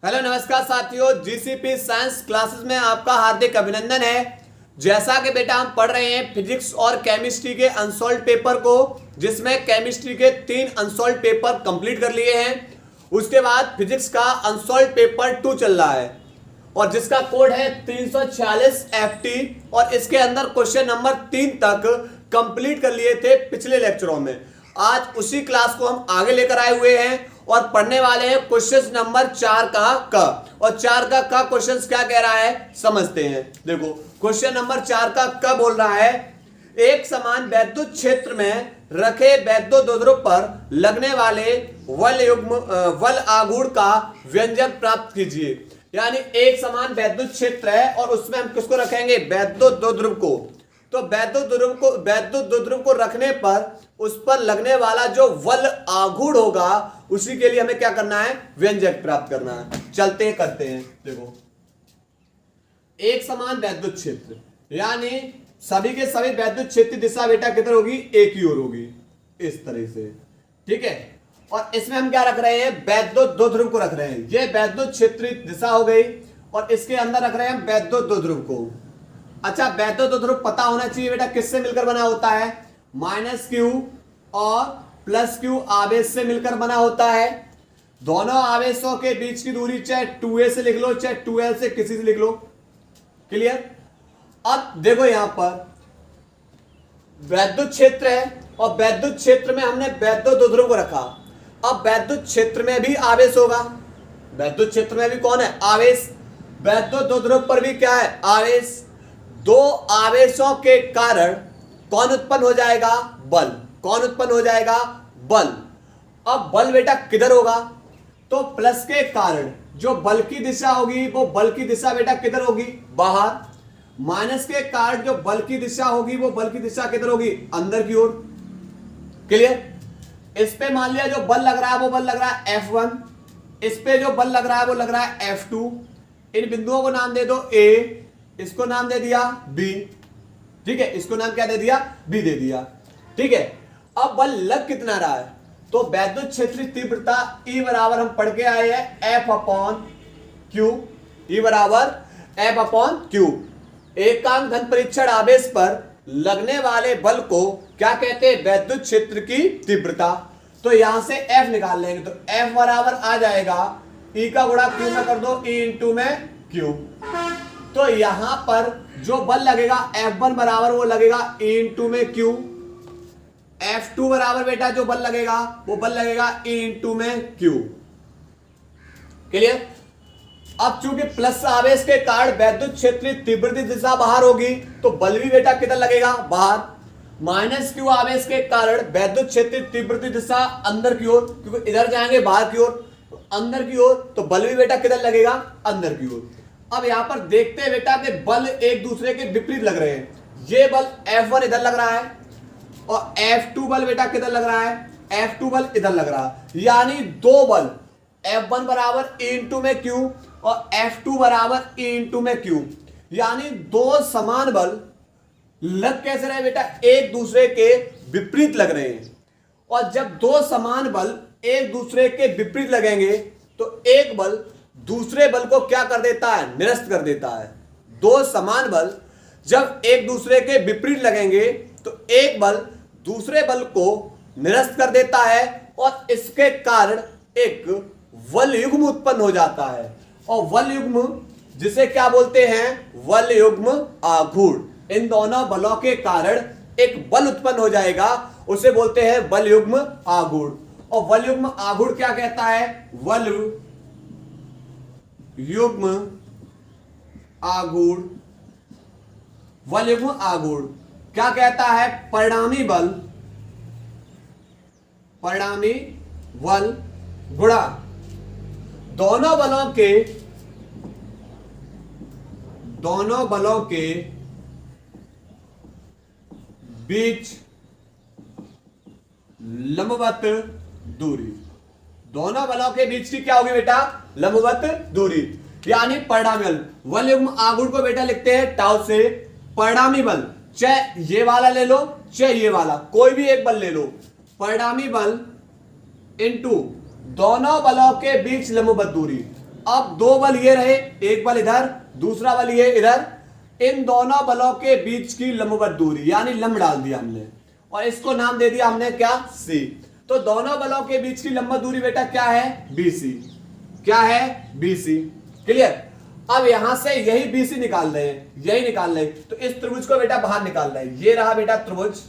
Hello नमस्कार साथियों, GCP science classes में आपका हार्दिक अभिनंदन है। जैसा कि बेटा हम पढ़ रहे हैं फिजिक्स और केमिस्ट्री के अनसॉल्व पेपर को, जिसमें केमिस्ट्री के 3 अनसॉल्व पेपर कंप्लीट कर लिए हैं। उसके बाद फिजिक्स का अनसॉल्व पेपर 2 चल रहा है और जिसका कोड है 346 FT और इसके अंदर क्वेश्चन नंबर 3 तक कंप्लीट कर लिए थे पिछले लेक्चरों में। आज उसी क्लास को हम आगे लेकर आए हुए हैं और पढ़ने वाले हैं क्वेश्चन नंबर 4 का क। और 4 का क क्वेश्चन क्या कह रहा है समझते हैं। देखो क्वेश्चन नंबर 4 का क बोल रहा है, एक समान वैद्युत क्षेत्र में रखे वैद्युत द्रव्य पर लगने वाले वल आघूर्ण का व्यंजक प्राप्त कीजिए। यानी एक समान वैद्युत क्षेत्र है और उसमें हम किसको रखेंगे, वैद्युत द्रव्य को। तो वैद्युत द्रव्य को रखने पर उस पर लगने वाला जो वल आघूर्ण होगा उसी के लिए हमें क्या करना है, व्यंजक प्राप्त करना है। चलते हैं करते हैं। देखो एक समान वैद्युत क्षेत्र यानी सभी के सभी वैद्युत क्षेत्र दिशा बेटा किधर होगी, एक ही ओर होगी, इस तरह से, ठीक है। और इसमें हम क्या रख रहे हैं, वैद्युत द्रव्य को रख रहे हैं। ये वैद्युत क्षेत्र दिशा हो गई और इसके अंदर रख रहे हैं हम वैद्युत द्रव्य को। अच्छा, वैद्युत द्रव्य पता होना चाहिए बेटा किससे मिलकर बना होता है, -q और +q आवेश से मिलकर बना होता है। दोनों आवेशों के बीच की दूरी चाहे 2a से लिख लो चाहे 2l से किसी से लिख लो। क्लियर। अब देखो यहां पर वैद्युत क्षेत्र है और वैद्युत क्षेत्र में हमने वैद्युत द्रव्य को रखा। अब वैद्युत क्षेत्र में भी आवेश होगा, वैद्युत क्षेत्र में भी कौन है, आवेश। वैद्युत द्रव्य पर भी क्या है, आवेश। दो आवेशों के कारण कौन उत्पन्न हो जाएगा, बल। कौन उत्पन्न हो जाएगा, बल। अब बल बेटा किधर होगा, तो प्लस के कारण जो बल की दिशा होगी वो बल की दिशा बेटा किधर होगी, बाहर। माइनस के कारण जो बल की दिशा होगी वो बल की दिशा किधर होगी, अंदर की ओर। क्लियर। इस पे मान लिया जो बल लग रहा है वो बल लग रहा है F1, इस पे जो बल लग रहा है वो लग रहा है F2। इन बिंदुओं को नाम दे दो A, इसको नाम दे दिया B, ठीक है। इसको नाम क्या दे दिया, B दे दिया, ठीक है। अब बल लग कितना रहा है, तो वैद्युत क्षेत्र तीव्रता E बराबर हम पढ़ के आए हैं F/Q। E बराबर F/Q। एकांक घन परीक्षण आवेश पर लगने वाले बल को क्या कहते हैं, वैद्युत क्षेत्र की तीव्रता। तो यहां से F निकाल लेंगे तो F बराबर आ जाएगा E का गुणा Q में कर दो, E इंटू में Q। तो यहां पर जो बल लगेगा F1 बराबर वो लगेगा E इंटू में Q। F2 बराबर बेटा जो बल लगेगा वो बल लगेगा E इंटू में Q। क्लियर। अब चूंकि प्लस आवेश के कारण वैद्युत क्षेत्र तीव्रता दिशा बाहर होगी तो बल भी बेटा किधर लगेगा, बाहर। -q आवेश के कारण वैद्युत क्षेत्र तीव्रता दिशा अंदर की ओर, क्योंकि इधर जाएंगे बाहर की ओर, अंदर की ओर, तो बल भी बेटा किधर लगेगा, अंदर की ओर। अब यहां पर देखते हैं बेटा कि बल एक दूसरे के विपरीत लग रहे हैं। ये बल F1 इधर लग रहा है और F2 बल बेटा किधर लग रहा है, F2 बल इधर लग रहा है। यानी दो बल F1 बराबर E इंटू में Q और F2 बराबर E इंटू में Q। यानी दो समान बल लग कैसे रहे बेटा, एक दूसरे के विपरीत लग रहे हैं। और जब दो समान बल एक दूसरे के विपरीत लगेंगे तो एक बल दूसरे बल को क्या कर देता है, निरस्त कर देता है। दो समान बल जब एक दूसरे के विपरीत लगेंगे तो एक बल दूसरे बल को निरस्त कर देता है और इसके कारण एक वल युग्म उत्पन्न हो जाता है। और वल युग्म जिसे क्या बोलते हैं, वल युग्म आघूर्ण। इन दोनों बलों के कारण एक बल उत्पन्न हो जाएगा, उसे बोलते हैं वल युग्म आघूर्ण। और वल युग्म आघूर्ण क्या कहता है, वल युग्म आघूर्ण। वल युग्म आघूर्ण क्या कहता है, परिणामी बल गुणा दोनों बलों के बीच लंबवत दूरी। दोनों बलों के बीच की क्या होगी बेटा, लंबवत दूरी। यानी परिणामी बल, वल युग्म आघूर्ण को बेटा लिखते हैं टाउ से। परिणामी बल चाहे ये वाला ले लो चाहे ये वाला, कोई भी एक बल ले लो। परिणामी बल इनटू दोनों बलों के बीच लंबवत दूरी। अब दो बल ये रहे, एक बल इधर, दूसरा बल ये इधर, इन दोनों बलों के बीच की लंबवत दूरी यानी लंब डाल दिया हमने और इसको नाम दे दिया हमने क्या, सी। तो दोनों बलों के बीच की लंबवत दूरी बेटा क्या है, बीसी। क्या है, बीसी। क्लियर। अब यहां से यही बीसी निकाल रहे हैं, यही निकाल रहे हैं, तो इस त्रिभुज को बेटा बाहर निकाल रहे हैं। ये रहा बेटा त्रिभुज,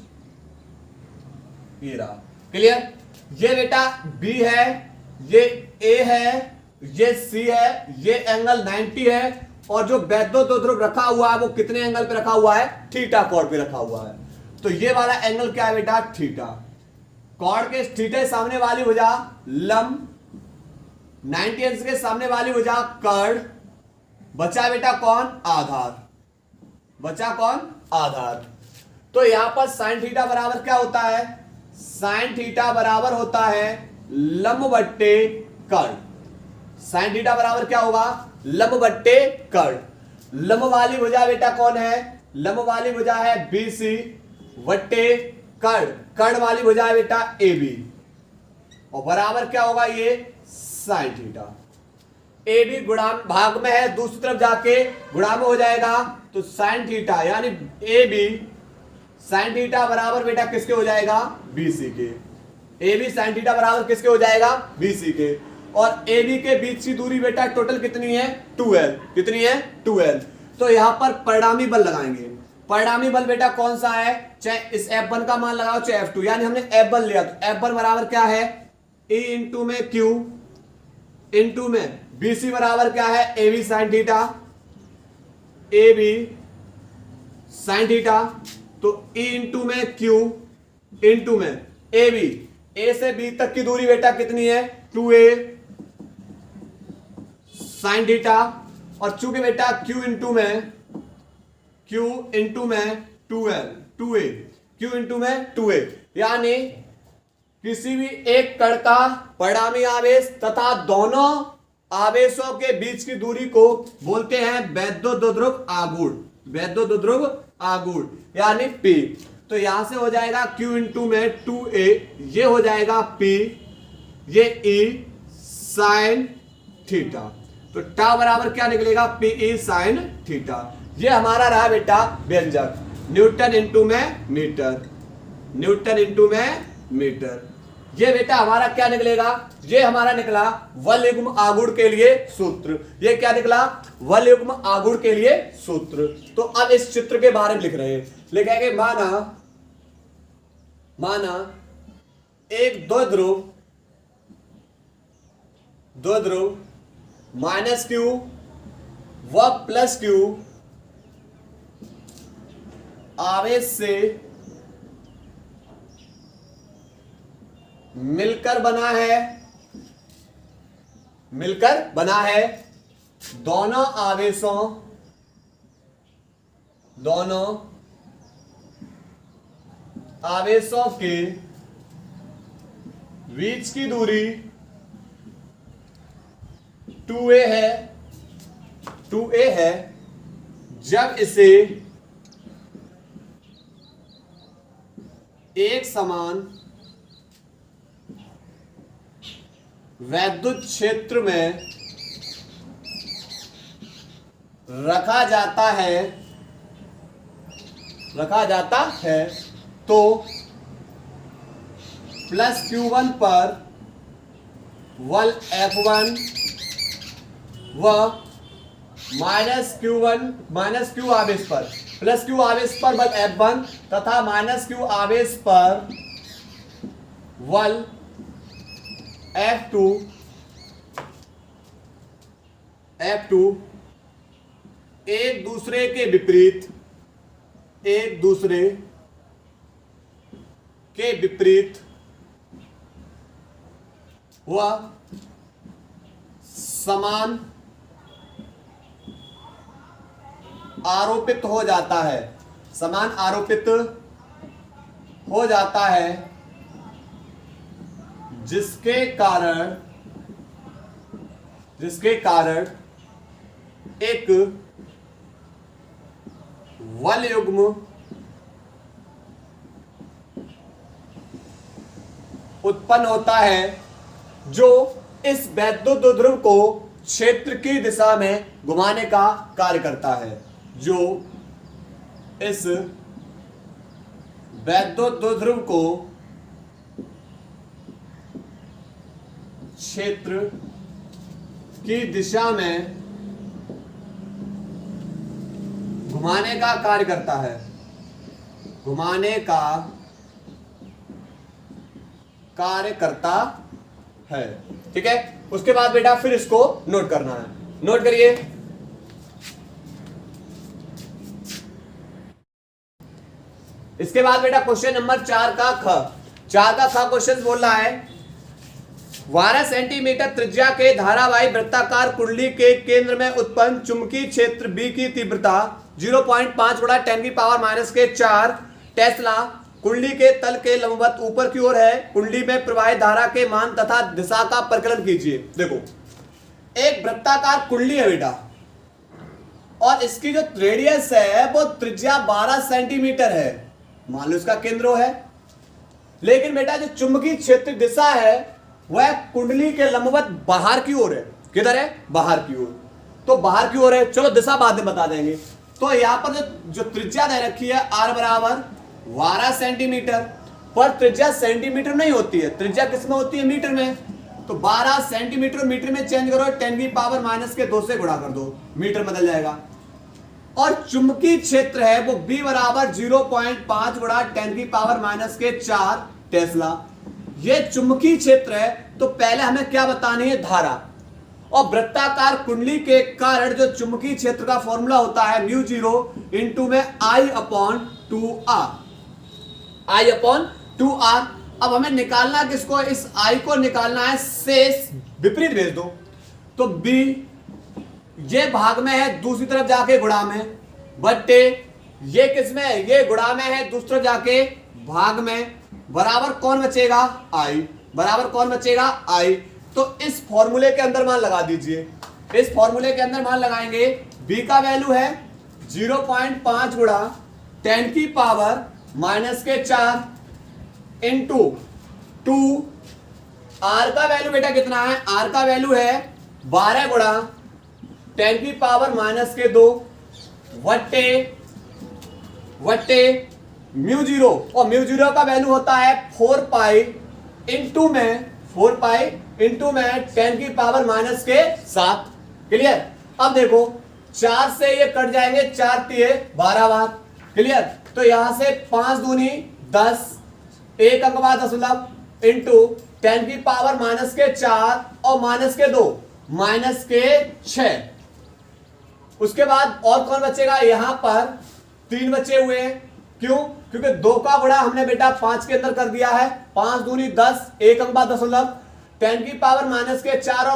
ये रहा। क्लियर। ये बेटा बी है, ये ए है, ये सी है, ये एंगल 90 है और जो वैद्युत ध्रुव रखा हुआ है वो कितने एंगल पे रखा हुआ है, थीटा कोण पे रखा हुआ है। तो ये वाला एंगल क्या है बेटा, थीटा। कोण के थीटा के सामने वाली भुजा लंब, 90 अंश के सामने वाली भुजा कर्ण, बचा बेटा कौन, आधार। बचा कौन, आधार। तो यहां पर साइन थीटा बराबर क्या होता है, साइन थीटा बराबर होता है लंब बट्टे कर्ण। साइन थीटा बराबर क्या होगा, लंब बट्टे कर्ण। लंब वाली भुजा बेटा कौन है, लंब वाली भुजा है बीसी बट्टे कर्ण, कर्ण वाली भुजा है बेटा AB और बराबर क्या होगा ये साइन थीटा। AB गुणाम भाग में है, दूसरी तरफ जाके गुणा में हो जाएगा, तो साइन थीटा यानी AB साइन थीटा बराबर बेटा किसके हो जाएगा, BC के। AB साइन थीटा बराबर किसके हो जाएगा, BC के। और AB के बीच की दूरी बेटा टोटल कितनी है, 2L। कितनी है, 2L। तो यहां पर परिणामी बल लगाएंगे। परिणामी बल बेटा कौन सा है, चाहे इस F1 का मान लगाओ चाहे F2, यानी हमने F1 लिया तो F1 बराबर क्या है, E इंटू में Q इंटू में BC बराबर क्या है, AB sine theta, AB sine theta. तो E इंटू में Q इंटू में AB, A से B तक की दूरी बेटा कितनी है, 2A साइन थीटा। और चूंकि बेटा Q इंटू में 2L 2A Q इंटू में 2A, यानी किसी भी एक कण का परिणामी आवेश तथा दोनों आवेशों के बीच की दूरी को बोलते हैं वैद्युत ध्रुव आघूर्ण। वैद्युत ध्रुव आघूर्ण यानी P। तो यहां से हो जाएगा Q इंटू में 2A, ये हो जाएगा P, ये E साइन थीटा। तो टा बराबर क्या निकलेगा, PE साइन थीटा। ये हमारा रहा बेटा व्यंजक, न्यूटन इंटू में मीटर, न्यूटन इंटू में मीटर। ये बेटा हमारा क्या निकलेगा, ये हमारा निकला वलयुग्म आघूर्ण के लिए सूत्र। ये क्या निकला, वलयुग्म आघूर्ण के लिए सूत्र। तो अब इस चित्र के बारे में लिख रहे हैं, लिखेंगे माना एक दो ध्रुव माइनस Q व प्लस Q आवेश से मिलकर बना है, दोनों आवेशों के बीच की दूरी 2A है। जब इसे एक समान वैद्युत क्षेत्र में रखा जाता है तो प्लस Q1 पर बल F1 व माइनस Q आवेश पर, प्लस Q आवेश पर बल F1 तथा माइनस Q आवेश पर बल F2 एक दूसरे के विपरीत व समान आरोपित हो जाता है, जिसके कारण एक वलयुग्म उत्पन्न होता है जो इस वैद्युत ध्रुव को क्षेत्र की दिशा में घुमाने का कार्य करता है, जो इस वैद्युत द्विध्रुव को क्षेत्र की दिशा में घुमाने का कार्य करता है, घुमाने का कार्य करता है। ठीक है, उसके बाद बेटा फिर इसको नोट करना है, नोट करिए। इसके बाद बेटा क्वेश्चन नंबर 4 का ख क्वेश्चन बोल रहा है 12 सेंटीमीटर त्रिज्या के धारावाही वृत्ताकार कुंडली के केंद्र में उत्पन्न चुंबकीय क्षेत्र B की तीव्रता 0.5 गुणा 10⁻⁴ टेस्ला कुंडली के तल के लंबवत ऊपर की ओर है। कुंडली में प्रवाहित धारा के मान तथा दिशा का परिकलन कीजिए। देखो, एक वृत्ताकार कुंडली है बेटा, और इसकी जो रेडियस है वो त्रिज्या 12 सेंटीमीटर है, मान लो इसका केंद्र है। लेकिन बेटा जो चुंबकीय क्षेत्र दिशा है वह कुंडली के लंबवत बाहर की ओर है। किधर है? बाहर की ओर। तो बाहर की ओर है, चलो दिशा बाद में बता देंगे। तो यहां पर जो त्रिज्या दे रखी है r बराबर 12 सेंटीमीटर, पर त्रिज्या सेंटीमीटर नहीं होती है, त्रिज्या किस में होती है? मीटर में। तो 12 सेंटीमीटर मीटर में चेंज करो, 10⁻⁻2 से गुणा कर दो, मीटर बदल जाएगा। और चुंबकीय क्षेत्र है वो B बराबर 0.5 गुणा 10⁻⁴ टेस्ला। ये चुंबकीय क्षेत्र है, तो पहले हमें क्या बतानी है? धारा। और वृत्ताकार कुंडली के कारण जो चुंबकीय क्षेत्र का फॉर्मूला होता है μ0 इंटू में I/2r, I/2r। अब हमें निकालना किसको? इस I को निकालना है शेष विपरीत भेज दो, तो B ये भाग में है, दूसरी तरफ जाके गुणा में, बट्टे ये किस में है? ये गुणा में है, दूसरी तरफ जाके भाग में, बराबर कौन बचेगा? I। बराबर कौन बचेगा? I। तो इस फॉर्मूले के अंदर मान लगा दीजिए। इस फॉर्मूले के अंदर मान लगाएंगे, B का वैल्यू है 0.5 गुणा 10⁻⁴ इंटू 2। R का वैल्यू बेटा कितना है? R का वैल्यू है 12 गुणा 10⁻⁻2 वट्टे μ0, और μ0 का वैल्यू होता है 4 पाई इंटू में 10⁻⁷। क्लियर? अब देखो 4 से ये कट जाएंगे, 4 तिये 12 बार। क्लियर? तो यहां से 5 दूनी 10, एक अंक बाद दशमलव इंटू 10⁻⁻4 और -2 -6। उसके बाद और कौन बचेगा? यहां पर 3 बचे हुए हैं। क्यों? क्योंकि 2 का गुणा हमने बेटा 5 के अंदर कर दिया है। 5 दूनी 10, एक अंक बाद दशमलव, 10⁻�4 और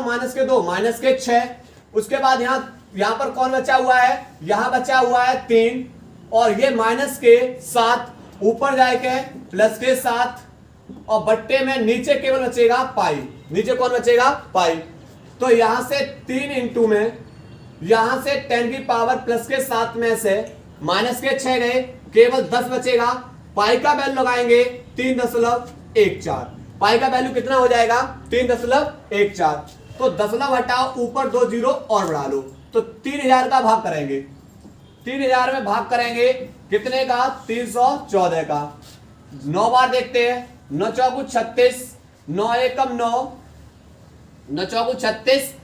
-2 -6। उसके बाद यहां पर कौन बचा हुआ है? यहां बचा हुआ है 3, और ये -7 ऊपर जाएगा +7, और बट्टे में नीचे केवल बचेगा पाई। नीचे कौन बचेगा? पाई। तो यहां से 3 इंटू में, यहां से 10⁻+7 में से -6 गए, केवल 10 बचेगा। पाई का वैल्यू लगाएंगे 3.14। पाई का वैल्यू कितना हो जाएगा? 3.14। तो दशमलव हटाओ, ऊपर 2 जीरो और बढ़ा लो, तो 3000 का भाग करेंगे। 3000 में भाग करेंगे कितने का? 314 का। 9 बार देखते हैं। 9 चौकू 36, 9 एकम 9, 9 चौकू 36,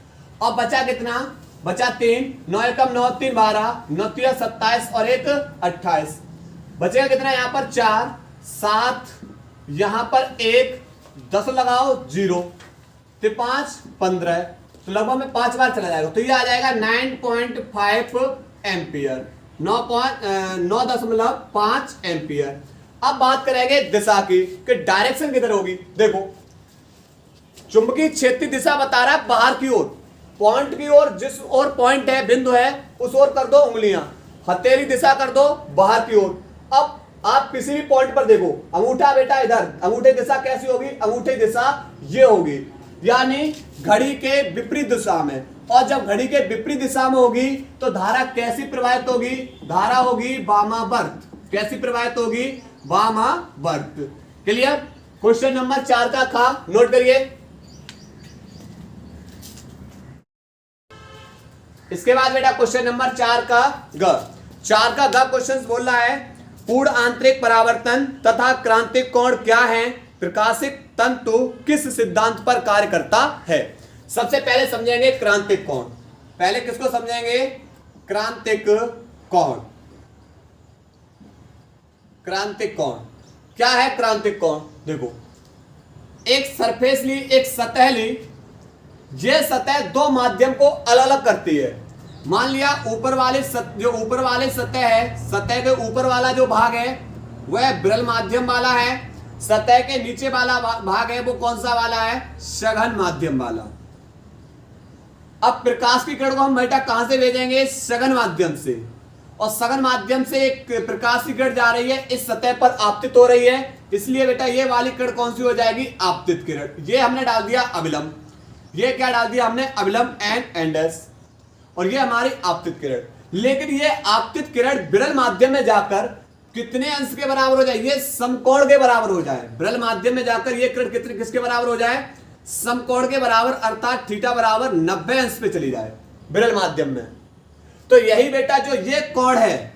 और बचा कितना? बचा 3, 9 एकम 9, 3 12, 9 3 27 और 1 28। बचेगा कितना? यहाँ पर 4, 7, यहाँ पर 1, 10 लगाओ 0, तो 5 15, तो लगभग में 5 बार चला जाएगा। तो ये आ जाएगा 9.5 एम्पियर, 9.5 एम्पियर। अब बात करेंगे दिशा की, कि डायरेक्शन किधर होगी। देखो, चुंबकीय क्षेत्र दिशा बता रहा है बाहर की ओर, पॉइंट की ओर, जिस ओर पॉइंट है, बिंदु है, उस ओर कर दो उंगलियां, हथेली दिशा कर दो बाहर की ओर। अब आप किसी भी पॉइंट पर देखो, अंगूठा बेटा इधर, अंगूठे दिशा कैसी होगी? अंगूठे दिशा ये होगी, यानी घड़ी के विपरीत दिशा में। और जब घड़ी के विपरीत दिशा में होगी तो धारा कैसी प्रवाहित होगी? धारा होगी वामावर्त। कैसी प्रवाहित होगी? वामावर्त। क्लियर? क्वेश्चन नंबर 4 का खा नोट करिए। इसके बाद बेटा क्वेश्चन नंबर 4 का ग क्वेश्चन बोल रहा है पूर्ण आंतरिक परावर्तन तथा क्रांतिक कोण क्या है, प्रकाशिक तंतु किस सिद्धांत पर कार्य करता है। सबसे पहले समझेंगे क्रांतिक कोण। पहले किसको समझेंगे? क्रांतिक कोण। क्रांतिक कोण क्या है? क्रांतिक कोण देखो, एक सरफेस ली, एक सतह ली, ये सतह दो माध्यम को अलग अलग करती है। मान लिया ऊपर वाले जो ऊपर वाले सतह है, सतह के ऊपर वाला जो भाग है वह विरल माध्यम वाला है, सतह के नीचे वाला भाग है वो कौन सा वाला है? सघन माध्यम वाला। अब प्रकाश की किरण को हम बेटा कहां से भेजेंगे? सघन माध्यम से, और सघन माध्यम से एक प्रकाश की किरण जा रही है, इस सतह पर आपतित हो रही है, इसलिए बेटा ये वाली किरण कौन सी हो जाएगी? आपतित किरण। ये हमने डाल दिया अविलंब, ये क्या डाल दिया हमने? अविलंब एंड एस, और ये हमारी आपतित किरण। लेकिन ये आपतित किरण विरल माध्यम में जाकर कितने अंश के बराबर हो जाए? ये समकोण के बराबर हो जाए। विरल माध्यम में जाकर ये किरण कितने किसके बराबर हो जाए? समकोण के बराबर, अर्थात थीटा बराबर 90 अंश पे चली जाए विरल माध्यम में। तो यही बेटा जो ये कोण है,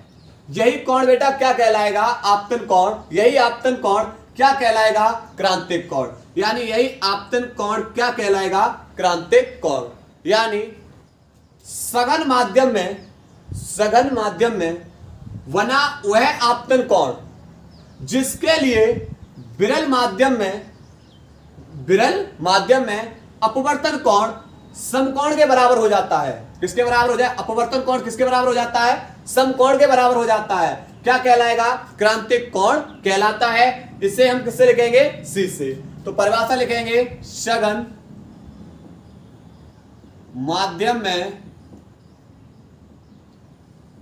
यही कोण बेटा क्या कहलाएगा? आपतन कोण। यही आपतन कोण क्या कहलाएगा? क्रांतिक कोण। यानी यही आपतन कोण क्या कहलाएगा? क्रांतिक कोण। यानी सघन माध्यम में बना वह आपतन कोण जिसके लिए विरल माध्यम में अपवर्तन कोण समकोण के बराबर हो जाता है। किसके बराबर हो जाए? अपवर्तन कोण किसके बराबर हो जाता है? समकोण के बराबर हो जाता है। क्या कहलाएगा? क्रांतिक कोण कहलाता है। इसे हम किससे लिखेंगे? सी से। तो परिभाषा लिखेंगे, सघन माध्यम में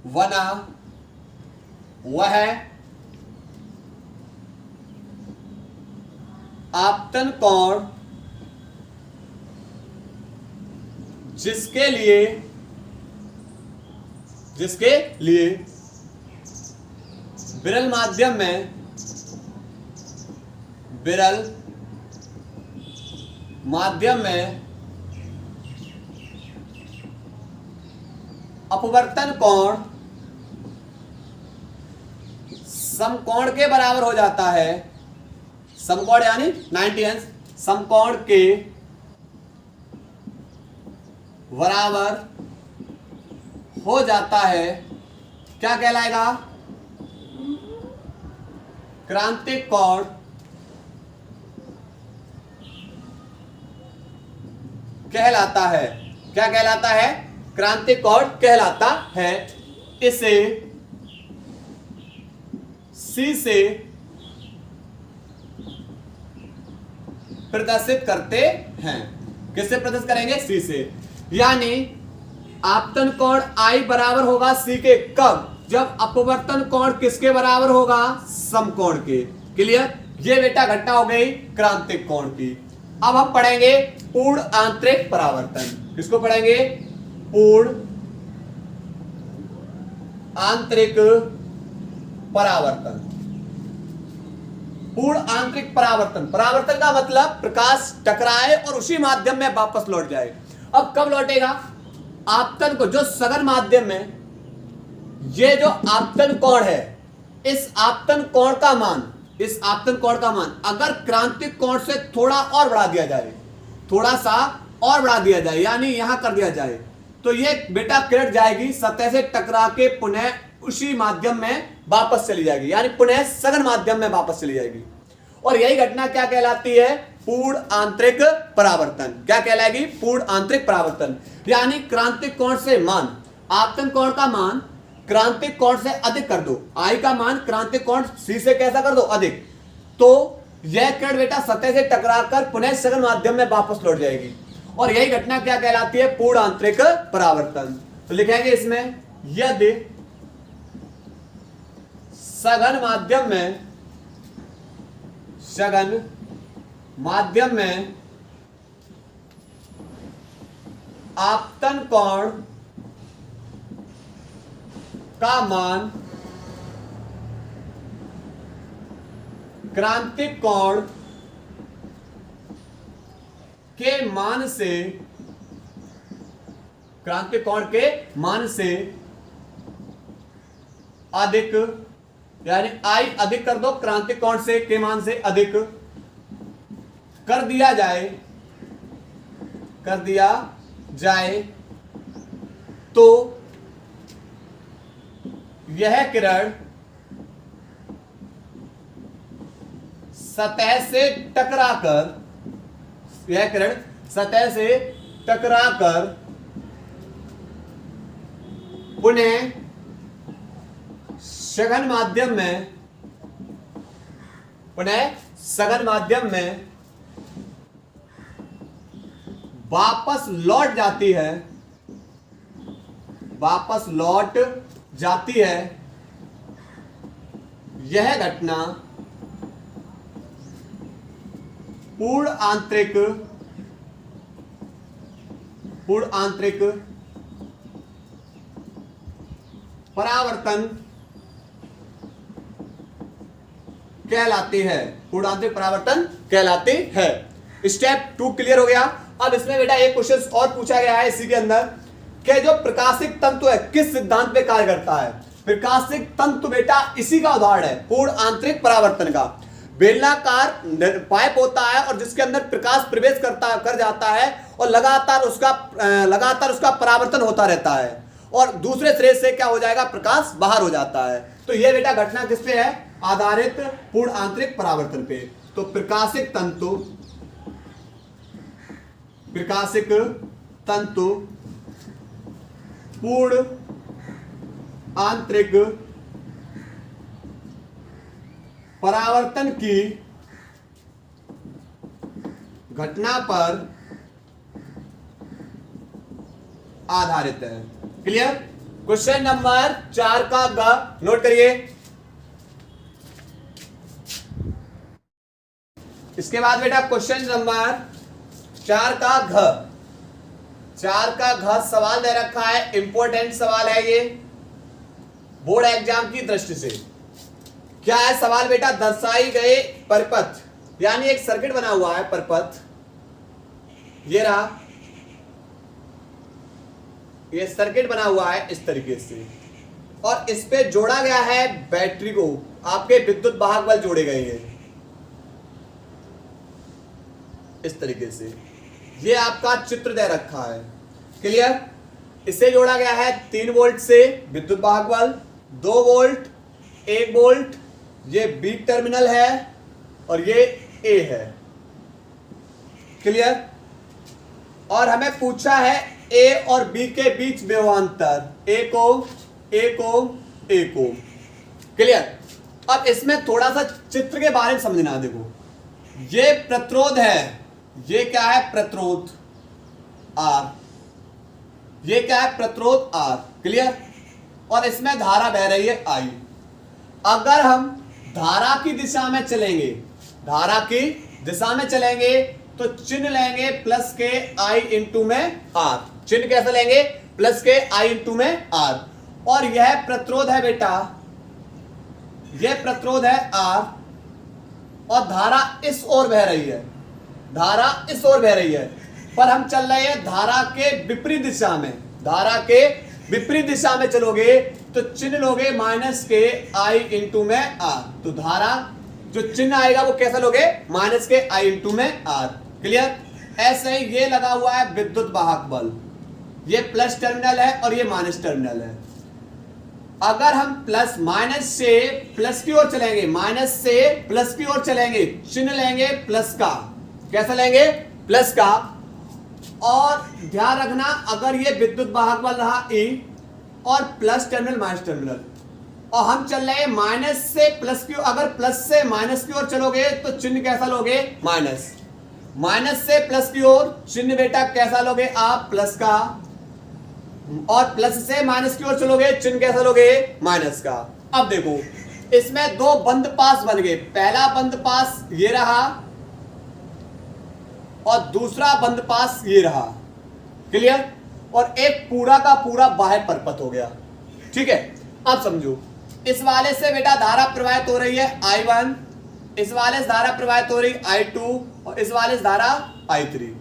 बना वह आपतन कोण जिसके लिए विरल माध्यम में अपवर्तन कोण समकोण के बराबर हो जाता है। समकोण यानी 90 अंश, समकोण के बराबर हो जाता है। क्या कहलाएगा? क्रांतिक कोण कहलाता है। क्या कहलाता है? क्रांतिक कोण कहलाता है। इसे सी से प्रदर्शित करते हैं। किससे प्रदर्शित करेंगे? सी से। यानी आपतन कोण आई बराबर होगा सी के। कब? जब अपवर्तन कोण किसके बराबर होगा? समकोण के। क्लियर? ये बेटा घटना हो गई क्रांतिक कोण की। अब हम पढ़ेंगे पूर्ण आंतरिक परावर्तन। किसको पढ़ेंगे? पूर्ण आंतरिक परावर्तन। पूर्ण आंतरिक परावर्तन, परावर्तन का मतलब प्रकाश टकराए और उसी माध्यम में वापस लौट जाए। अब कब लौटेगा? आपतन को जो सघन माध्यम में ये जो आपतन कोण है, इस आपतन कोण का मान अगर क्रांतिक कोण से थोड़ा और बढ़ा दिया जाए, थोड़ा सा और बढ़ा दिया जाए, यानी यहां कर दिया जाए, तो ये बेटा किरण जाएगी सतह से टकरा के पुनः उसी माध्यम में वापस चली जाएगी, यानी पुनः सघन माध्यम में वापस चली जाएगी। और यही घटना क्या कहलाती है? पूर्ण आंतरिक परावर्तन। क्या कहलाएगी? पूर्ण आंतरिक परावर्तन। यानी क्रांतिक कोण से मान, आपतन कोण का मान क्रांतिक कोण से अधिक कर दो, आई का मान क्रांतिक कोण सी से कैसा कर दो? अधिक। तो यह किरण बेटा सतह से टकराकर पुनः सघन माध्यम में वापस लौट जाएगी। और यही घटना क्या कहलाती है? पूर्ण आंतरिक परावर्तन। तो लिखेंगे इसमें, यदि सघन माध्यम में आपतन कोण का मान क्रांतिक कोण के मान से क्रांतिक कोण के मान से अधिक, यानी I अधिक कर दो क्रांतिक कोण से के मान से अधिक कर दिया जाए तो यह किरण सतह से टकराकर पुनः सघन माध्यम में वापस लौट जाती है। यह घटना पूर्ण आंतरिक परावर्तन कहलाती है। पूर्ण आंतरिक परावर्तन कहलाती है। स्टेप 2 क्लियर हो गया। अब इसमें बेटा एक क्वेश्चन और पूछा गया है इसी के अंदर कि जो प्रकाशिक तंतु है किस सिद्धांत पे कार्य करता है। प्रकाशिक तंतु बेटा इसी का उदाहरण है, पूर्ण आंतरिक परावर्तन का। बेलनाकार पाइप होता है और जिसके अंदर प्रकाश प्रवेश कर जाता है और लगातार उसका परावर्तन होता रहता है और दूसरे सिरे से क्या हो जाएगा, प्रकाश बाहर हो जाता है। तो यह बेटा घटना किस पे है, आधारित पूर्ण आंतरिक परावर्तन पे। तो प्रकाशिक तंतु पूर्ण आंतरिक परावर्तन की घटना पर आधारित है। क्लियर। क्वेश्चन नंबर 4 का ग नोट करिए। इसके बाद बेटा क्वेश्चन नंबर 4 का घ सवाल दे रखा है, इंपॉर्टेंट सवाल है ये बोर्ड एग्जाम की दृष्टि से। क्या है सवाल बेटा, दर्शाई गए परिपथ, यानी एक सर्किट बना हुआ है परिपथ, ये रहा, ये सर्किट बना हुआ है इस तरीके से और इस पे जोड़ा गया है बैटरी को, आपके विद्युत वाहक बल जोड़े गए हैं इस तरीके से। ये आपका चित्र दे रखा है। क्लियर। इसे जोड़ा गया है 3 वोल्ट से विद्युत वाहक बल, 2 वोल्ट, 1 वोल्ट, ये बी टर्मिनल है और ये ए है। क्लियर। और हमें पूछा है ए और बी के बीच विभवांतर, ए को। क्लियर। अब इसमें थोड़ा सा चित्र के बारे में समझना। देखो ये प्रतिरोध है, ये क्या है, प्रतिरोध आर, ये क्या है, प्रतिरोध आर। क्लियर। और इसमें धारा बह रही है आई। अगर हम धारा की दिशा में चलेंगे तो चिन्ह लेंगे प्लस के आई इंटू में आर। चिन्ह कैसे लेंगे, प्लस के आई इंटू में आर। और यह प्रतिरोध है बेटा, यह प्रतिरोध है आर और धारा इस ओर बह रही है, पर हम चल रहे हैं धारा के विपरीत दिशा में। धारा के विपरीत दिशा में चलोगे तो चिन्ह लोगे माइनस के आई इंटू में आर। तो धारा जो चिन्ह आएगा वो कैसा लोगे, माइनस के आई इंटू में आर। क्लियर। ऐसे ही ये लगा हुआ है विद्युत वाहक बल, ये प्लस टर्मिनल है और ये माइनस टर्मिनल है। अगर हम माइनस से प्लस की ओर चलेंगे, माइनस से प्लस की ओर चलेंगे, चिन्ह लेंगे प्लस का। कैसा लेंगे, प्लस का। और ध्यान रखना अगर ये विद्युत वाहक बल रहा E और प्लस टर्मिनल माइनस टर्मिनल और हम चल रहे हैं माइनस से प्लस की, अगर प्लस से माइनस की ओर चलोगे तो चिन्ह कैसा लोगे, माइनस। माइनस से प्लस की ओर चिन्ह बेटा कैसा लोगे आप, प्लस का। और प्लस से माइनस की ओर चलोगे चिन्ह कैसा लोगे, माइनस का। अब देखो इसमें 2 बंद पास बन गए, पहला बंद पास ये रहा और दूसरा बंद पास ये रहा। क्लियर। और एक पूरा का पूरा बाह्य परिपथ हो गया। ठीक है। अब समझो इस वाले से बेटा धारा प्रवाहित हो रही है I1, इस वाले से धारा प्रवाहित हो रही I2 और इस वाले से धारा I3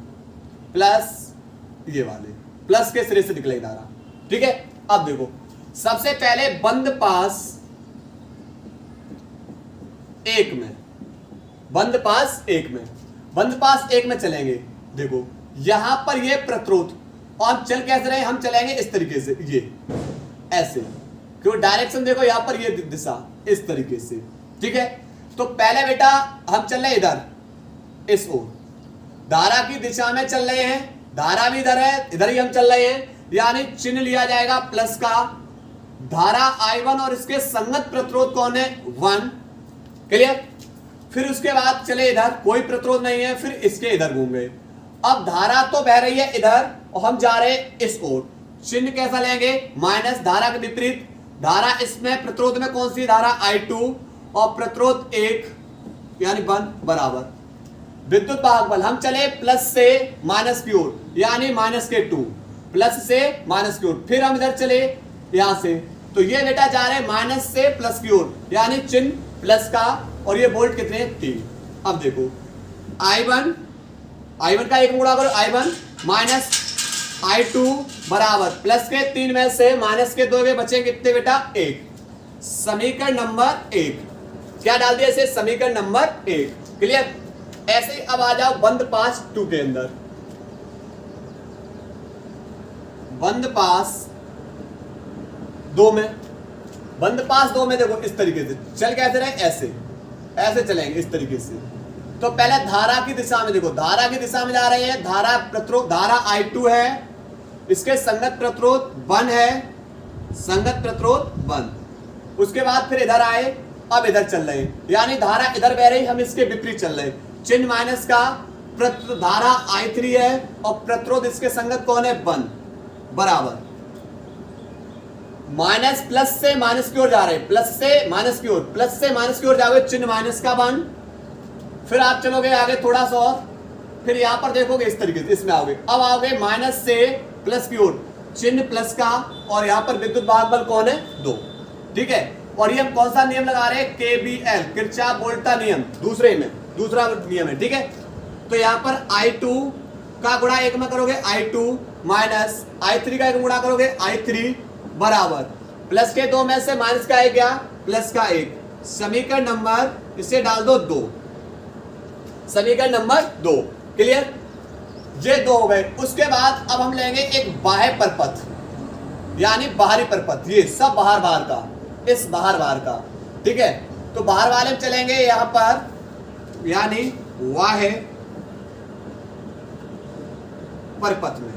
प्लस ये वाले। प्लस के सिरे से निकलेगी धारा। ठीक है, अब देखो सबसे पहले बंद पास एक में, बंद पास एक में, बंद पास एक में चलेंगे। देखो यहां पर ये प्रतिरोध, और हम चल कैसे रहे, हम चलेंगे इस तरीके से, ये ऐसे, क्यों डायरेक्शन देखो यहां पर ये दिशा इस तरीके से। ठीक है, तो पहले बेटा हम चल रहे इधर इस ओर, धारा की दिशा में चल रहे हैं, धारा भी इधर है, इधर ही हम चल रहे हैं, यानी चिन्ह लिया जाएगा प्लस का। धारा I1 और इसके संगत प्रतिरोध कौन है, 1। क्लियर। फिर उसके बाद चले इधर, कोई प्रतिरोध नहीं है, फिर इसके इधर घूम गए। अब धारा तो बह रही है इधर और हम जा रहे हैं इस ओर, चिन्ह कैसा लेंगे, माइनस, धारा के विपरीत। धारा इसमें प्रतिरोध में कौन सी, धारा I2 और प्रतिरोध 1 यानी 1 बराबर विद्युत वाहक बल। हम चले प्लस से माइनस की ओर, यानी माइनस के 2, प्लस से माइनस की ओर। फिर हम इधर चले यहां से, तो ये बेटा जा रहे माइनस से प्लस की ओर, यानी चिन्ह प्लस का, और ये वोल्ट कितने, 3। अब देखो I1 का एक गुणा करो, I1 माइनस I2 बराबर प्लस के 3 में से माइनस के 2 में बचे कितने बेटा, 1। समीकरण नंबर 1 क्या डाल दिया इसे, समीकरण नंबर 1। क्लियर। ऐसे ही अब आ जाओ बंद पास 2 के अंदर, बंद पास 2 में, बंद पास 2 में देखो इस तरीके से चल कैसे रहे, ऐसे ऐसे चलेंगे इस तरीके से। तो पहले धारा की दिशा में देखो, धारा की दिशा में जा रहे हैं, धारा प्रतिरोध, धारा I2 है, इसके संगत प्रतिरोध 1 है, संगत प्रतिरोध 1। उसके बाद फिर इधर आए, अब इधर चल रहे हैं, यानी धारा इधर बह रही, हम इसके विपरीत चल रहे हैं, चिन्ह माइनस का। धारा I3 है और प्रतिरोध इसके संगत कौन है, 1 बराबर माइनस, प्लस से माइनस की ओर जा रहे हैं, प्लस से माइनस की ओर, प्लस से माइनस की ओर जाओगे, चिन्ह माइनस का 1। फिर आप चलोगे आगे थोड़ा सा और, फिर यहां पर देखोगे इस तरीके से, इसमें आओगे, अब आओगे माइनस से प्लस की ओर, चिन्ह प्लस का, और यहां पर विद्युत वाहक बल कौन है, 2। ठीक है, और ये हम कौन सा नियम लगा रहे हैं, KVL, किरचॉफ वोल्टा नियम, दूसरे में दूसरा नियम है। ठीक है, तो यहां पर I2 का गुणा 1 में करोगे, I2 माइनस I3 का 1 गुणा करोगे, I3 बराबर प्लस के 2 में से माइनस का 1 गया, प्लस का 1। समीकरण नंबर इसे डाल दो 2, समीकरण नंबर 2। क्लियर, ये 2 हो गए। उसके बाद अब हम लेंगे एक बाह्य परपथ, यानी बाहरी परपथ, ये सब बाहर बाहर का, इस बाहर बाहर का। ठीक है, तो बाहर वाले में चलेंगे यहां पर, यानी बाह्य परपथ में,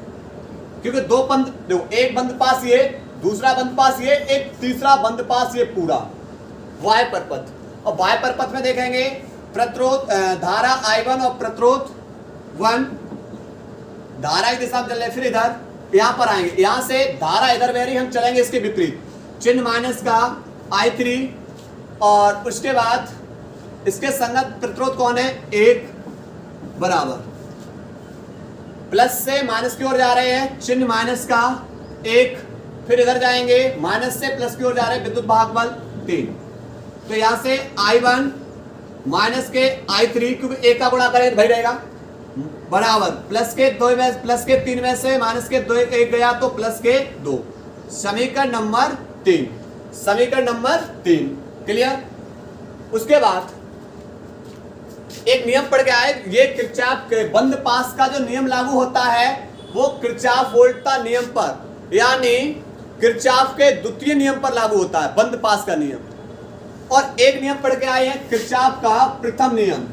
क्योंकि 2 बंद देखो, एक बंद पास ये, दूसरा बंद पास ये, एक तीसरा बंद पास ये, पूरा बाह्य परपथ। और बाह्य परपथ में देखेंगे प्रतिरोध, धारा I1 और प्रतिरोध 1, धारा की दिशा में चल रहे, फिर इधर यहां पर आएंगे, यहां से धारा इधर बह रही, हम चलेंगे इसके विपरीत, चिन्ह माइनस का I3, और उसके बाद इसके संगत प्रतिरोध कौन है, 1 बराबर प्लस से माइनस की ओर जा रहे हैं, चिन्ह माइनस का 1। फिर इधर जाएंगे, माइनस से प्लस की ओर जा रहे हैं, विद्युत वाहक बल 3। तो यहां से I1 माइनस के I3, क्योंकि 1 का गुणा करें तो भाई रहेगा, बराबर प्लस के 2 में, प्लस के 3 में से माइनस के 2 1 गया, तो प्लस के 2। समीकरण नंबर 3, समीकरण नंबर 3। क्लियर। उसके बाद एक नियम पढ़ के आए, ये किरचॉफ के बंद पास का जो नियम लागू होता है वो किरचॉफ वोल्टा नियम पर, यानी किरचॉफ के द्वितीय नियम पर लागू होता है, बंद पास का नियम। और एक नियम पढ़ के आए हैं किरचॉफ का प्रथम नियम,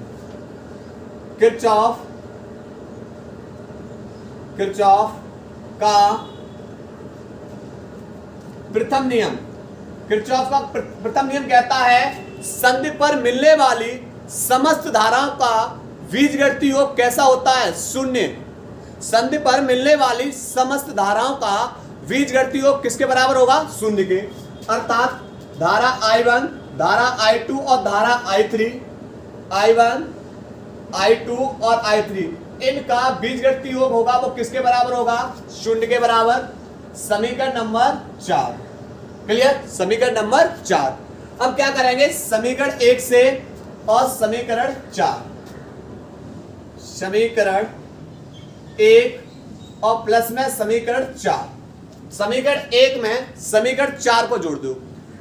किरचॉफ का प्रथम नियम। किरचॉफ का प्रथम नियम कहता है, संधि पर मिलने वाली समस्त धाराओं का बीजगणितीय योग कैसा होता है, 0। संधि पर मिलने वाली समस्त धाराओं का बीजगणितीय योग किसके बराबर होगा, 0 के। अर्थात धारा I1, धारा I2 और धारा I3, I1, I2 और I3, इनका बीजगणितीय योग होगा वो किसके बराबर होगा, 0 के बराबर। समीकरण नंबर 4। क्लियर, समीकरण नंबर 4। अब क्या करेंगे, समीकरण 1 से और समीकरण 4, समीकरण 1 और प्लस में समीकरण 4, समीकरण 1 में समीकरण 4 को जोड़ दो।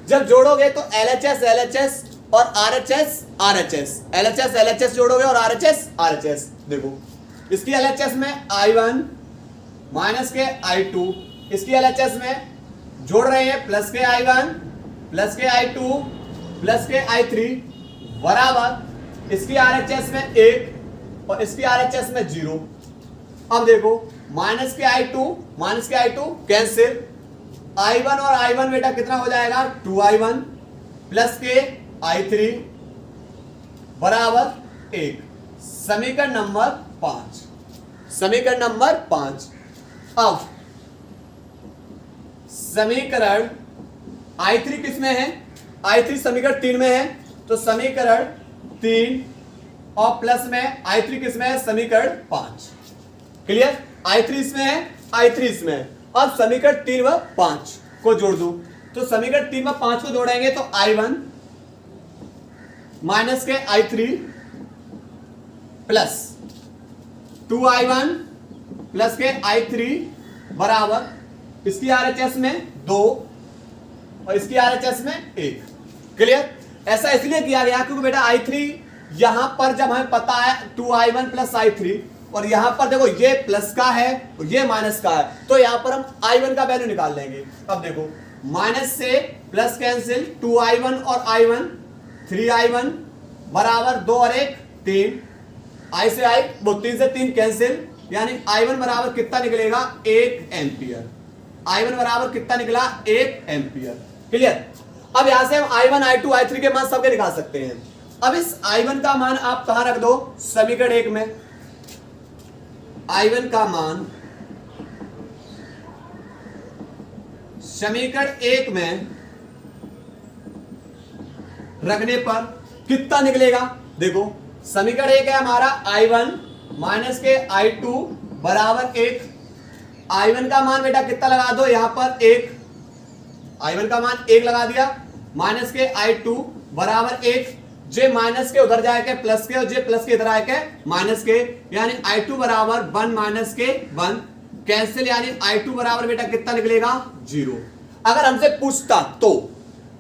जब जोड़ोगे तो LHS LHS और RHS RHS, LHS LHS जोड़ोगे और RHS RHS। देखो इसकी LHS में I1 माइनस के I2, इसकी LHS में जोड़ रहे हैं प्लस के I1 प्लस के I2 प्लस के I3 बराबर इसकी RHS में 1 और इसकी RHS में 0। अब देखो माइनस के I2 कैंसिल, I1 और I1 बेटा कितना हो जाएगा 2I1 प्लस के I3 बराबर 1। समीकरण नंबर 5, समीकरण नंबर 5। अब समीकरण I3 किसमें है, I3 समीकरण 3 में है, तो समीकरण 3 और प्लस में I3 किसमें है, समीकरण 5। क्लियर, I3 इसमें है, I3 इसमें है। अब समीकरण 3 व 5 को जोड़ दूं, तो समीकरण 3 व 5 को जोड़ेंगे तो I1 माइनस के I3 प्लस 2I1 प्लस के I3 बराबर इसकी RHS में 2 और इसकी RHS में 1। क्लियर, ऐसा इसलिए किया गया क्योंकि बेटा I3 यहां पर जब हमें पता है 2I1 प्लस I3 और यहां पर देखो ये प्लस का है और ये माइनस का है, तो यहां पर हम I1 का वैल्यू निकाल लेंगे। अब देखो माइनस से प्लस कैंसिल, 2I1 और I1 3I1 बराबर 2 और 1 3, I से I वो 3 से 3 कैंसिल, यानी I1 बराबर कितना निकलेगा 1 एम्पियर। I1 बराबर कितना निकला 1 एम्पियर। क्लियर, अब यहां से हम I1 I2 I3 के मान सबके निकाल सकते हैं। अब इस I1 का मान आप कहां रख दो, समीकरण 1 में। I1 का मान समीकरण 1 में रखने पर कितना निकलेगा, देखो समीकरण 1 है हमारा I1 माइनस के I2 बराबर 1। I1 का मान बेटा कितना लगा दो, यहां पर 1, I1 का मान 1 लगा दिया, माइनस के I2 बराबर 1, जे माइनस के उधर जाए के प्लस के और जे प्लस के इधर आए के माइनस के, यानी I2 बराबर 1 माइनस के 1 कैंसिल, यानी I2 बराबर बेटा कितना निकलेगा 0। अगर हमसे पूछता तो,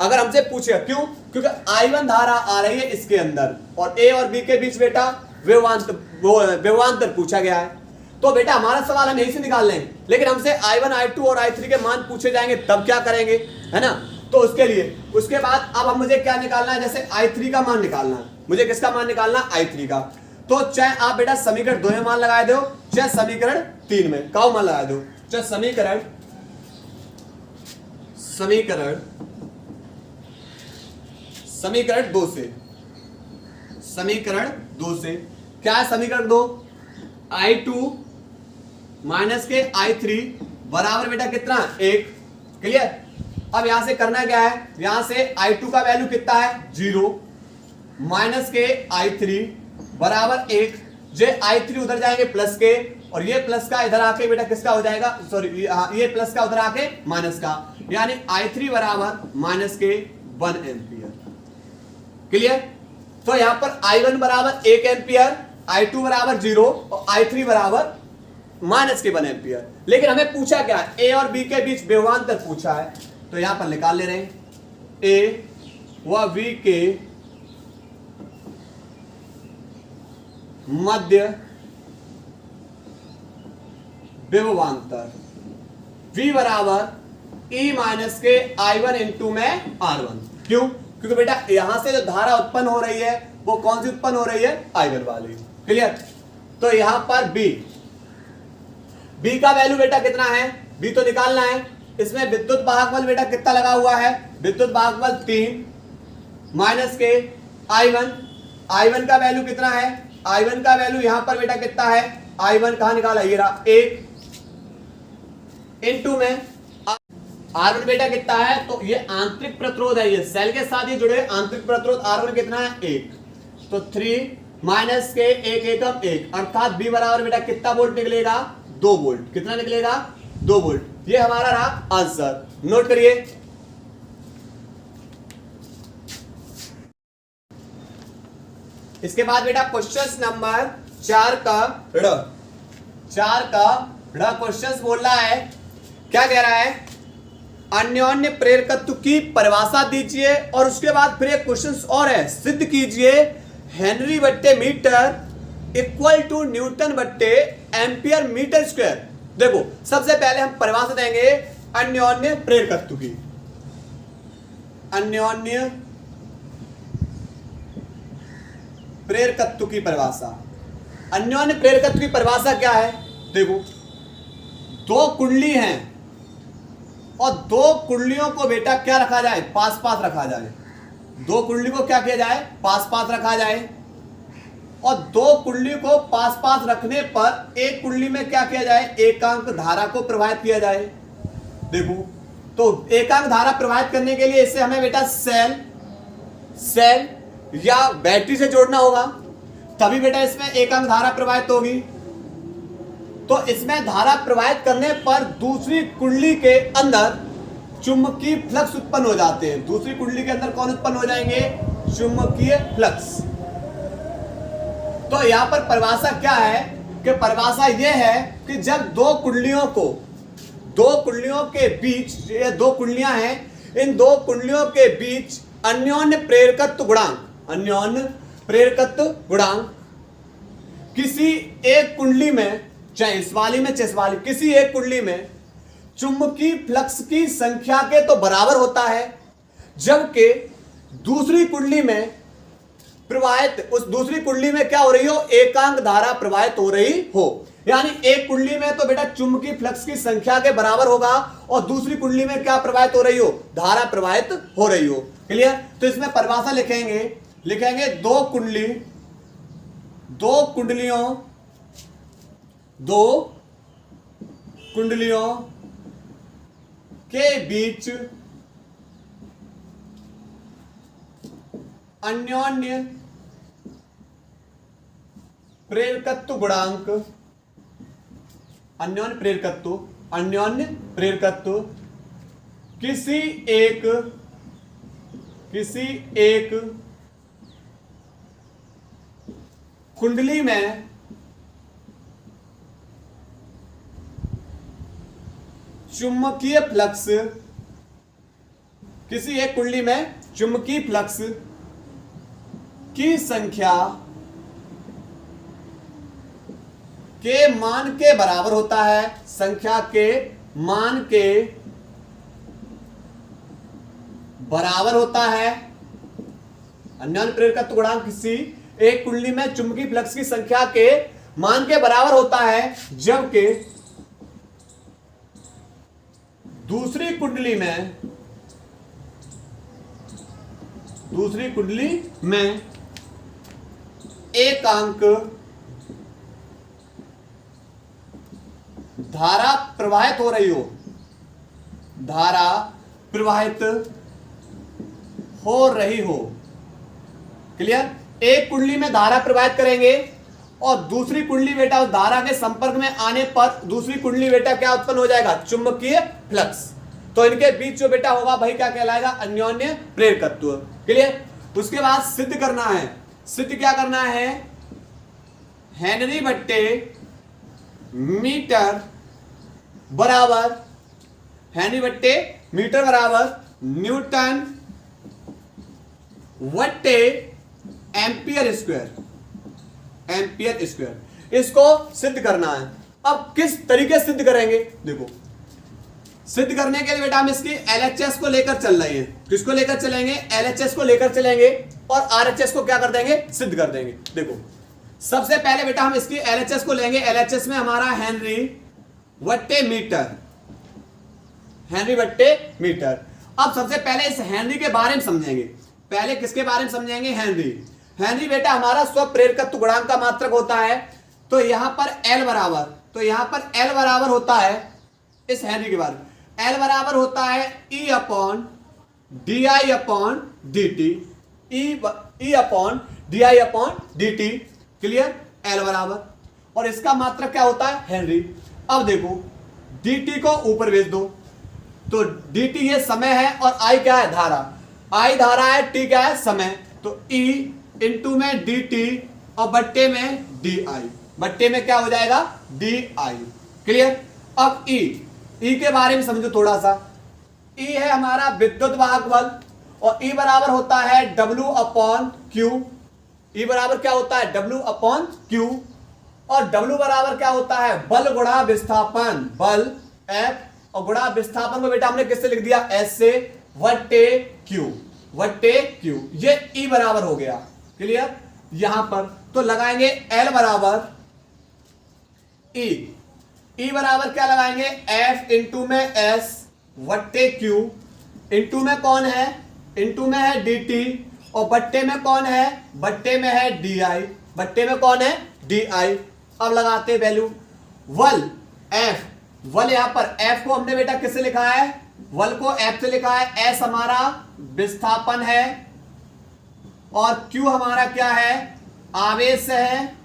अगर हमसे पूछेगा क्यों, क्योंकि I1 धारा आ रही है इसके अंदर और A और B के बीच बेटा विभवांतर पूछा गया है, तो बेटा हमारा सवाल हम यहीं से निकाल लें। लेकिन हमसे I1 I2 और I3 के मान पूछे जाएंगे तब क्या करेंगे, है ना। तो उसके लिए उसके बाद अब हम मुझे क्या निकालना है, जैसे I3 का मान निकालना है, मुझे किसका मान निकालना I3 का। तो चाहे आप बेटा समीकरण 2 में मान लगा दो, चाहे समीकरण 3 में का मान लगा दो, चाहे समीकरण 2 से, समीकरण 2 से क्या है, समीकरण 2 I2 माइनस के I3 बराबर बेटा कितना 1। क्लियर, अब यहां से करना क्या है, यहां से I2 का वैल्यू कितना है 0, माइनस के I3 बराबर 1, जे I3 उधर जाएंगे प्लस के और ये प्लस का इधर आके बेटा किसका हो जाएगा, सॉरी ये प्लस का उधर आके माइनस का, यानी I3 बराबर माइनस के 1 एम्पियर। क्लियर, तो यहां पर I1 बराबर 1 एम्पियर, I2 बराबर 0 और I3 बराबर माइनस के 1 एम्पियर। लेकिन हमें पूछा क्या है, A और B के बीच विभवांतर पूछा है, तो यहां पर निकाल ले रहे हैं A व B के मध्य विभवांतर V बराबर E माइनस के I1 इंटू में R1। क्यों, क्योंकि बेटा यहां से जो धारा उत्पन्न हो रही है वो कौन सी उत्पन्न हो रही है, I1 वाली। क्लियर, तो यहां पर B का वैल्यू बेटा कितना है, B तो निकालना है। इसमें विद्युत वाहक बल बेटा कितना लगा हुआ है, विद्युत वाहक बल 3 माइनस के I1 का वैल्यू कितना है, I1 का वैल्यू यहां पर बेटा कितना है, I1 कहां निकाला, ये रहा 1 इंटू में R1 बेटा कितना है, तो ये आंतरिक प्रतिरोध है, ये सेल के साथ ये जुड़े आंतरिक प्रतिरोध R1 कितना है 1, तो 3 माइनस के 1 एकम 1, अर्थात B बराबर बेटा कितना वोल्ट निकलेगा 2 वोल्ट। कितना निकलेगा 2 वोल्ट। ये हमारा रहा आंसर, नोट करिए। इसके बाद बेटा क्वेश्चन नंबर 4 का बड़ा क्वेश्चन बोल रहा है, क्या कह रहा है, अन्योन्य प्रेरकत्व की परिभाषा दीजिए और उसके बाद फिर एक क्वेश्चन और है, सिद्ध कीजिए हेनरी बट्टे मीटर इक्वल टू न्यूटन बट्टे एम्पियर मीटर स्क्वायर। देखो सबसे पहले हम परिभाषा देंगे अन्योन्य प्रेरकत्व की। अन्योन्य प्रेरकत्व की परिभाषा, अन्योन्य प्रेरकत्व की परिभाषा क्या है, देखो दो कुंडली हैं और दो कुंडलियों को बेटा क्या रखा जाए, पास पास रखा जाए। दो कुंडली को क्या किया जाए, पास पास रखा जाए। और दो कुंडली को पास पास रखने पर एक कुंडली में क्या किया जाए, एकांक धारा को प्रवाहित किया जाए। देखो तो एकांक धारा प्रवाहित करने के लिए इसे हमें बेटा सेल या बैटरी से जोड़ना होगा, तभी बेटा इसमें एकांक धारा प्रवाहित होगी। तो इसमें धारा प्रवाहित करने पर दूसरी कुंडली के अंदर चुंबकीय फ्लक्स उत्पन्न हो जाते हैं। दूसरी कुंडली के अंदर कौन उत्पन्न हो जाएंगे, चुंबकीय फ्लक्स। तो यहां पर परिभाषा क्या है कि परिभाषा यह है कि जब दो कुंडलियों के बीच, ये दो कुंडलियां हैं, इन दो कुंडलियों के बीच अन्योन्य प्रेरकत्व गुणांक किसी एक कुंडली में, चाहे इस वाली में चाहे इस वाली, किसी एक कुंडली में चुंबकीय फ्लक्स की संख्या के तो बराबर होता है, जबकि दूसरी कुंडली में प्रवाहित, उस दूसरी कुंडली में क्या हो रही हो, एकांक धारा प्रवाहित हो रही हो। यानी एक कुंडली में तो बेटा चुंबकीय फ्लक्स की संख्या के बराबर होगा और दूसरी कुंडली में क्या प्रवाहित हो रही हो, धारा प्रवाहित हो रही हो। क्लियर। तो इसमें परिभाषा लिखेंगे दो कुंडलियों के बीच अन्योन्य प्रेरकत्व गुणांक, अन्योन्य प्रेरकत्व किसी एक कुंडली में चुंबकीय फ्लक्स, किसी एक कुंडली में चुंबकीय फ्लक्स की संख्या के मान के बराबर होता है, संख्या के मान के बराबर होता है। अन्योन्य प्रेरकत्व गुणांक किसी एक कुंडली में चुंबकीय फ्लक्स की संख्या के मान के बराबर होता है, जबकि दूसरी कुंडली में एकांक धारा प्रवाहित हो रही हो, क्लियर। एक कुंडली में धारा प्रवाहित करेंगे और दूसरी कुंडली बेटा उस धारा के संपर्क में आने पर दूसरी कुंडली बेटा क्या उत्पन्न हो जाएगा, चुंबकीय फ्लक्स। तो इनके बीच जो बेटा होगा भाई क्या कहलाएगा, अन्योन्य प्रेरकत्व। क्लियर। उसके बाद सिद्ध करना है। सिद्ध क्या करना है, हेनरी बट्टे मीटर बराबर न्यूटन बट्टे एम्पियर स्क्वायर। इसको सिद्ध करना है। अब किस तरीके से सिद्ध करेंगे, देखो सिद्ध करने के लिए बेटा हम इसकी LHS को लेकर चल रहे हैं। किसको लेकर चलेंगे, LHS को लेकर चलेंगे और RHS को क्या कर देंगे, सिद्ध कर देंगे। देखो सबसे पहले बेटा हम इसकी LHS को लेंगे। LHS में हमारा हेनरी बट्टे मीटर। अब सबसे पहले इस हेनरी के बारे में समझेंगे। पहले किसके बारे में समझेंगे, हेनरी बेटा हमारा स्वप्रेरकत्व गुणांक का मात्रक होता है। तो यहां पर L बराबर होता है, इस हेनरी के बारे में L बराबर होता है E upon D I upon D T. Clear. L बराबर, और इसका मात्रक क्या होता है, हेनरी। अब देखो dt को ऊपर भेज दो, तो dt ये समय है और I क्या है, धारा। I धारा है, t क्या है, समय। तो E इंटू में dt और बट्टे में di, बट्टे में क्या हो जाएगा, di। क्लियर। अब ई के बारे में समझो थोड़ा सा। ई है हमारा विद्युत वाहक बल और ई बराबर होता है W अपॉन क्यू। ई बराबर क्या होता है W अपॉन क्यू और W बराबर क्या होता है बल गुणा विस्थापन, बल F और गुणा विस्थापन को बेटा हमने किससे लिख दिया S से, वट्टे क्यू। ये ई बराबर हो गया। क्लियर। यहां पर तो लगाएंगे L बराबर ई बराबर क्या लगाएंगे F इंटू में S वट्टे क्यू, इंटू में कौन है, इंटू में है dt और बट्टे में कौन है, बट्टे में है di, बट्टे में कौन है di। अब लगाते वैल्यू वल F, वल यहां पर F को हमने बेटा किससे लिखा है, वल को F से लिखा है। S हमारा विस्थापन है और Q हमारा क्या है, आवेश है।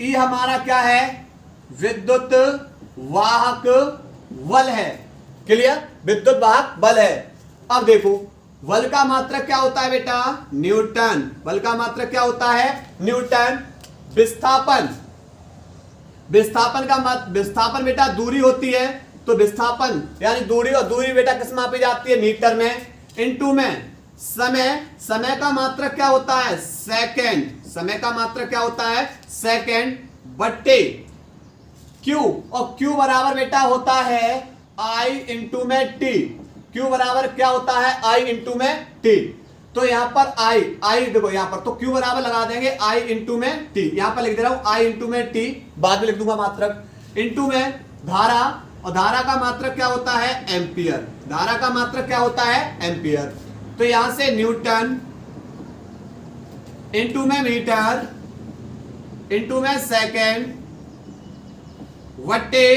E हमारा क्या है, विद्युत वाहक बल है। क्लियर, विद्युत वाहक बल है। अब देखो बल का मात्रक क्या होता है बेटा, न्यूटन। बल का मात्रक क्या होता है, न्यूटन। विस्थापन का विस्थापन बेटा दूरी होती है, तो विस्थापन यानी दूरी, और दूरी बेटा किस मापी जाती है, मीटर में। इंटू में समय का मात्रक क्या होता है, सेकंड। समय का मात्रक क्या होता है, सेकंड। बट्टे क्यू, और क्यू बराबर बेटा होता है I इंटू में टी। क्यू बराबर क्या होता है, I इंटू में टी। तो यहां पर I देखो यहां पर तो क्यू बराबर लगा देंगे I इंटू में टी। यहां पर लिख दे रहा हूं I इंटू में टी, बाद में लिख दूंगा मात्रक। इंटू में धारा, और धारा का मात्रक क्या होता है, एम्पियर। धारा का मात्रक क्या होता है, एम्पियर। तो यहां से न्यूटन इंटू में मीटर इंटू में सेकेंड वट्टे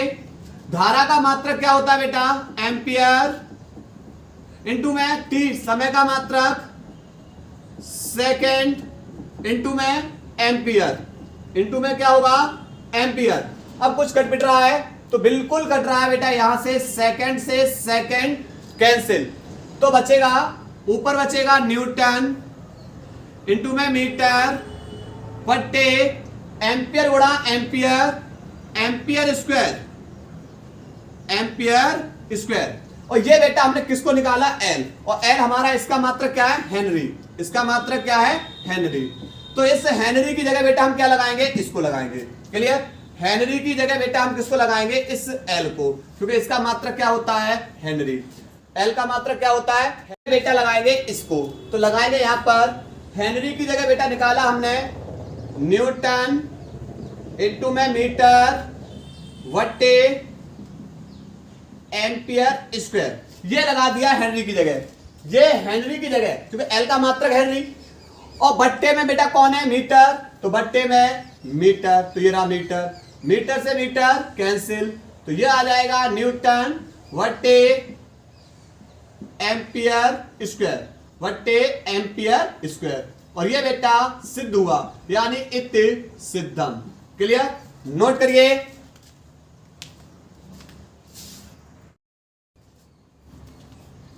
धारा का मात्रक क्या होता है बेटा, एम्पियर। इंटू में टी, समय का मात्रक सेकेंड, इंटू में एम्पियर। इंटू में क्या होगा, एम्पियर। अब कुछ कट पिट रहा है, तो बिल्कुल कट रहा है बेटा, यहां से सेकेंड कैंसिल, तो बचेगा ऊपर बचेगा न्यूटन इंटू में मीटर बट्टे एम्पियर गुणा एम्पियर, एम्पियर स्क्वायर। और ये बेटा हमने किसको निकाला, L, और L हमारा इसका मात्रक क्या है, हेनरी। इसका मात्रक क्या है, हेनरी। तो इस हेनरी की जगह बेटा हम क्या लगाएंगे, इसको लगाएंगे। क्लियर। हेनरी की जगह बेटा हम किसको लगाएंगे, इस L को, क्योंकि इसका मात्रक क्या होता है, हेनरी। L का मात्रक क्या होता है, बेटा लगाएंगे इसको। तो लगाएंगे यहां पर हेनरी की जगह बेटा निकाला हमने न्यूटन इंटू में मीटर वट्टे एम्पियर स्क्वायर। ये लगा दिया हेनरी की जगह, ये हेनरी की जगह, क्योंकि L का मात्रक हेनरी, और बट्टे में बेटा कौन है, मीटर। तो बट्टे में मीटर, तो ये रहा मीटर। मीटर से मीटर कैंसिल, तो ये आ जाएगा न्यूटन वट्टे एम्पियर स्क्वायर, वट्टे एम्पियर स्क्वायर। और ये बेटा सिद्ध हुआ, यानी इति सिद्धम। क्लियर, नोट करिए।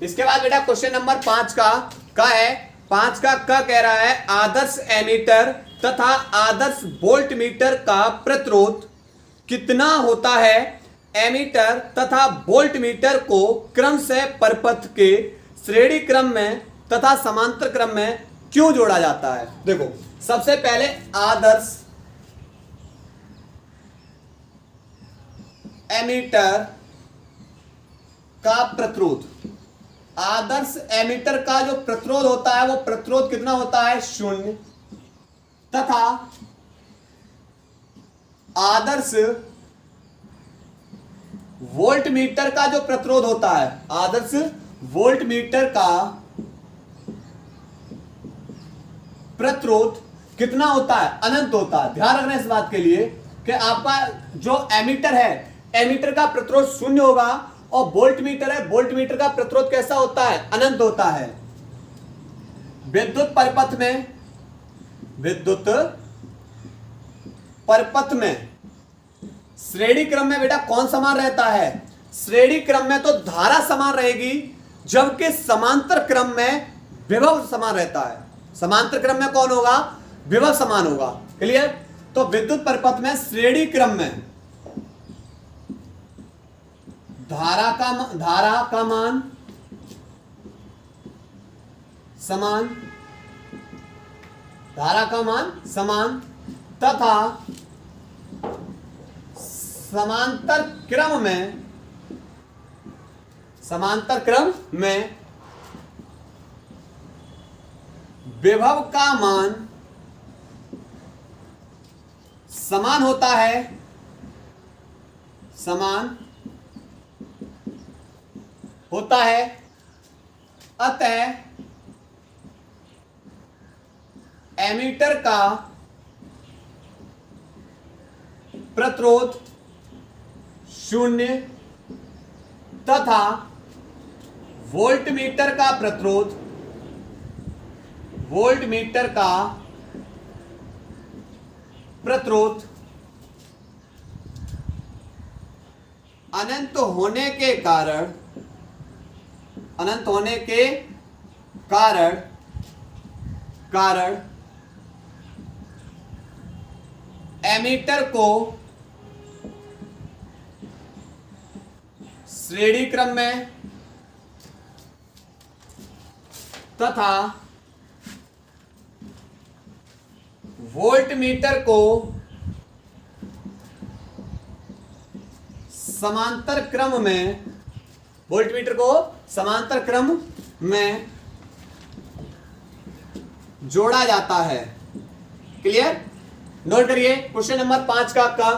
इसके बाद बेटा क्वेश्चन नंबर 5 का है, 5 का कह रहा है आदर्श एमीटर तथा आदर्श वोल्ट मीटर का प्रतिरोध कितना होता है। एमीटर तथा वोल्ट मीटर को क्रम से परपथ के श्रेणी क्रम में तथा समांतर क्रम में क्यों जोड़ा जाता है। देखो सबसे पहले आदर्श एमीटर का प्रतिरोध, आदर्श एमीटर का जो प्रतिरोध होता है वो प्रतिरोध कितना होता है, 0। तथा आदर्श वोल्ट मीटर का जो प्रतिरोध होता है, आदर्श वोल्ट मीटर का प्रतिरोध कितना होता है, अनंत होता है। ध्यान रखना इस बात के लिए कि आपका जो एमीटर है, एमीटर का प्रतिरोध 0 होगा, और वोल्ट मीटर है, वोल्ट मीटर का प्रतिरोध कैसा होता है, अनंत होता है। विद्युत परपथ में श्रेणी क्रम में बेटा कौन समान रहता है, श्रेणी क्रम में तो धारा समान रहेगी, जबकि समांतर क्रम में विभव समान रहता है। समांतर क्रम में कौन होगा, विभव समान होगा। क्लियर। तो विद्युत परपथ में श्रेणी क्रम में धारा का मान समान, धारा का मान समान तथा समांतर क्रम में विभव का मान समान होता है, अतः एमीटर का प्रतिरोध 0 तथा वोल्टमीटर का प्रतिरोध अनंत होने के कारण एमीटर को श्रेणी क्रम में तथा वोल्टमीटर को समांतर क्रम में जोड़ा जाता है। क्लियर? नोट करिए क्वेश्चन नंबर 5 का आपका